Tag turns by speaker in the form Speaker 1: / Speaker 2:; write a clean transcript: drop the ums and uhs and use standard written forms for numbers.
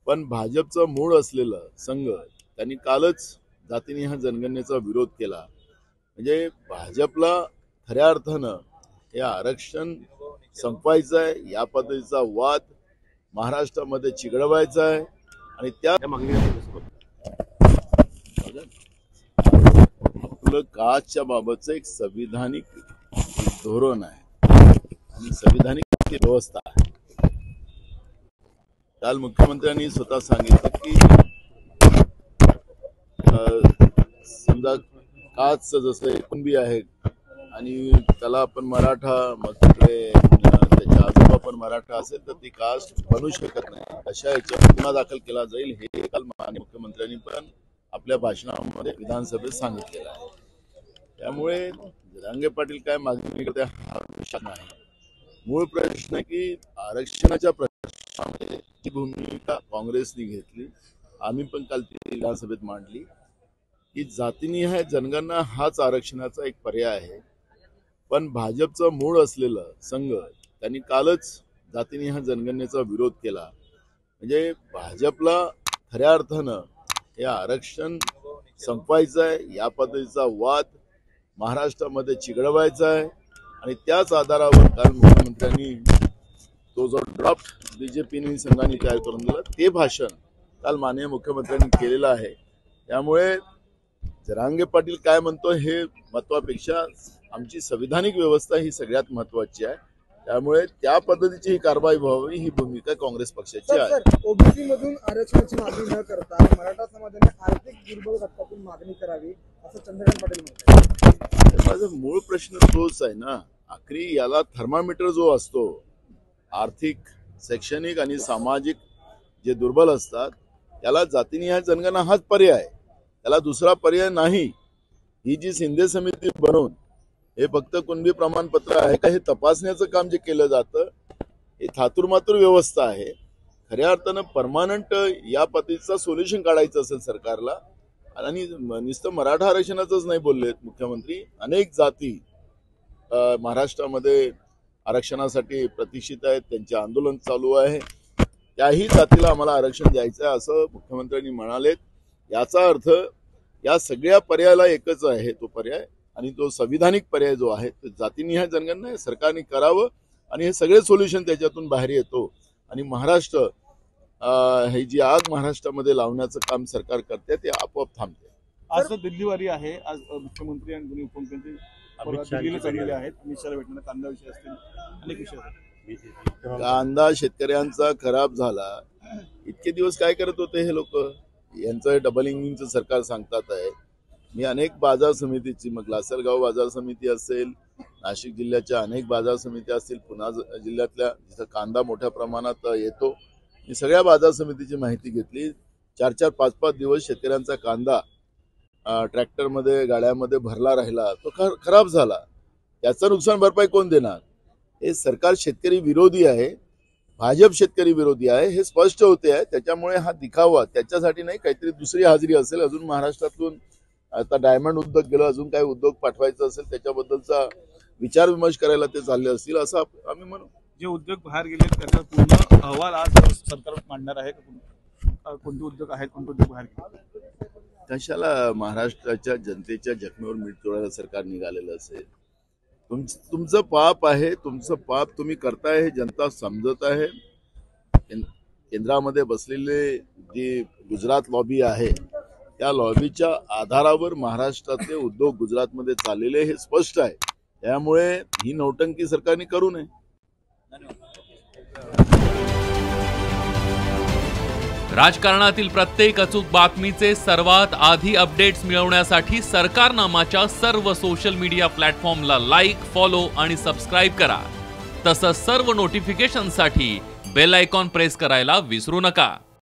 Speaker 1: पण भाजपचा मूळ असलेला संघ त्यांनी कालच जातीनिहाय जनगणनेचा विरोध केला। म्हणजे भाजपला खऱ्या अर्थानं हे आरक्षण संपवायचं आहे, या पद्धतीचा वाद महाराष्ट्रामध्ये चिघळवायचा आहे आणि त्या आपलं कास्टच्या बाबतचं एक संविधानिक धोरण आहे आणि संविधानिक व्यवस्था आहे। काल मुख्यमंत्र्यांनी स्वतः सांगितलं की समजा कास्टचं जसं कुणबी आहे आणि त्याला आपण मराठा, मग तिकडे त्याच्या आजोबा पण मराठा असेल तर ती कास्ट बनू शकत नाही, अशा याच्यावर गुन्हा दाखल केला जाईल, हे काल माननीय मुख्यमंत्र्यांनी पण आपल्या भाषणामध्ये विधानसभेत सांगितलेलं आहे। त्यामुळे जरांगे पाटील काय मागणी करते हा विषय नाही। मूळ प्रश्न की आरक्षणाच्या प्रश्नामध्ये जी भूमिका काँग्रेसने घेतली, आम्ही पण काल ती विधानसभेत मांडली की जातीनिहाय जनगणना हाच आरक्षणाचा एक पर्याय आहे। पण भाजपचा मूळ असलेला संघ त्यांनी कालच जातीनिहाय जनगणनेचा विरोध केला। म्हणजे भाजपला खऱ्या अर्थानं हे आरक्षण संपवायचं आहे, या पद्धतीचा वाद महाराष्ट्रामध्ये चिघळवायचा आहे आणि त्याच आधारावर काल मुख्यमंत्र्यांनी तो जो ड्राफ्ट बीजेपीने संघाने तयार करून दिला ते भाषण काल माननीय मुख्यमंत्र्यांनी केलेलं आहे। त्यामुळे जरांगे पाटील काय म्हणतो हे महत्वापेक्षा आमची संविधानिक व्यवस्था ही सगळ्यात महत्वाची आहे। त्यामुळे त्या पद्धतीची ही कारवाई व्हावी ही भूमिका काँग्रेस पक्षाची आहे।
Speaker 2: ओबीसी मधून आरक्षणाची मागणी न करता मराठा समाजाने आर्थिक दुर्बल घटकातून मागणी करावी असं चंद्रकांत पाटील म्हणतात।
Speaker 1: माझा मूळ प्रश्न तोच आहे ना, आखरी याला थर्मामीटर जो असतो, आर्थिक, शैक्षणिक आणि सामाजिक जे दुर्बल असतात त्याला जातीनिहाय जनगणना हाच पर्याय, त्याला दुसरा पर्याय नाही। ही जी शिंदे समिती बनवून हे फक्त कुणबी प्रमाणपत्र आहे का हे तपासण्याचं काम जे केलं जातं हे थातुरमातुर व्यवस्था आहे। खऱ्या अर्थानं परमानंट या पद्धतीचा सोल्युशन काढायचं असेल सरकारला, आणि नुसतं मराठा आरक्षणाचंच नाही बोललेत मुख्यमंत्री, अनेक जाती महाराष्ट्रामध्ये आरक्षणासाठी प्रतीक्षित आहेत, त्यांचे आंदोलन चालू आहे, त्याही जातीला आम्हाला आरक्षण द्यायचं आहे असं मुख्यमंत्र्यांनी म्हणालेत। याचा अर्थ या सगळ्या पर्यायाला एकच आहे तो पर्याय, आणि तो संविधानिक पर्याय जो आहे तो जातीनिहाय जनगणना सरकारने करावं आणि हे सगळे सोल्युशन त्याच्यातून बाहेर येतो आणि महाराष्ट्र ही जी आग महाराष्ट्रामध्ये लावण्याचं काम सरकार करते ते आपोआप थांबते।
Speaker 3: आज दिल्लीवारी आहे, आज मुख्यमंत्री आणि दोन्ही उपमुख्यमंत्री दिल्लीला चाललेले आहेत, अमित भेटणार, कांदा विषय असतील, अनेक विषय आहेत।
Speaker 1: कांदा शेतकऱ्यांचा खराब झाला, इतके दिवस काय करत होते हे लोक, यांचं डबल इंजिनचं सरकार सांगतात आहे। मी अनेक बाजार समितीची, मग लासलगाव बाजार समिती असेल, नाशिक जिल्ह्याच्या अनेक बाजार समित्या असतील, पुणे जिल्ह्यातल्या जिथं कांदा मोठ्या प्रमाणात येतो, मी सगळ्या बाजार समितीची माहिती घेतली। 4-4, 5-5 दिवस शेतकऱ्यांचा कांदा ट्रॅक्टरमध्ये, गाड्यामध्ये भरला राहिला, तो खराब झाला, याचं नुकसान भरपाई कोण देणार? हे सरकार शेतकरी विरोधी आहे, भाजप शेतकरी विरोधी आहे, हे स्पष्ट होते आहे। त्याच्यामुळे हा दिखावा, त्याच्यासाठी नाही, काहीतरी दुसरी हाजरी असेल, अजून महाराष्ट्रातून आता डायमंड उद्योग गेलं, अजून काही उद्योग पाठवायचा असेल त्याच्याबद्दलचा विचार विमर्श करायला ते चालले असतील असं आम्ही म्हणू।
Speaker 3: जे उद्योग बाहेर गेले त्याचा पूर्ण अहवाल आज सरकार मांडणार आहे, कोणते उद्योग आहेत, कोणते उद्योग बाहेर गेले?
Speaker 1: कशाला महाराष्ट्राच्या जनतेच्या जखमेवर मीठ चोळायला सरकार निघालेलं असेल? तुमचं पाप आहे, तुमचं पाप तुम्ही करताय हे जनता समजत आहे। केंद्रामध्ये बसलेले जी गुजरात लॉबी आहे त्या लॉबीच्या आधारावर महाराष्ट्रातले उद्योग गुजरातमध्ये चाललेले हे स्पष्ट आहे। त्यामुळे ही नौटंकी सरकारने करू नये।
Speaker 4: राजकारणातील प्रत्येक अचूक बातमीचे सर्वात आधी अपडेट्स मिळवण्यासाठी सरकारनामाच्या सर्व सोशल मीडिया प्लॅटफॉर्मला लाईक, फॉलो आणि सबस्क्राईब करा। तसंच सर्व नोटिफिकेशनसाठी बेल आयकॉन प्रेस करायला विसरू नका।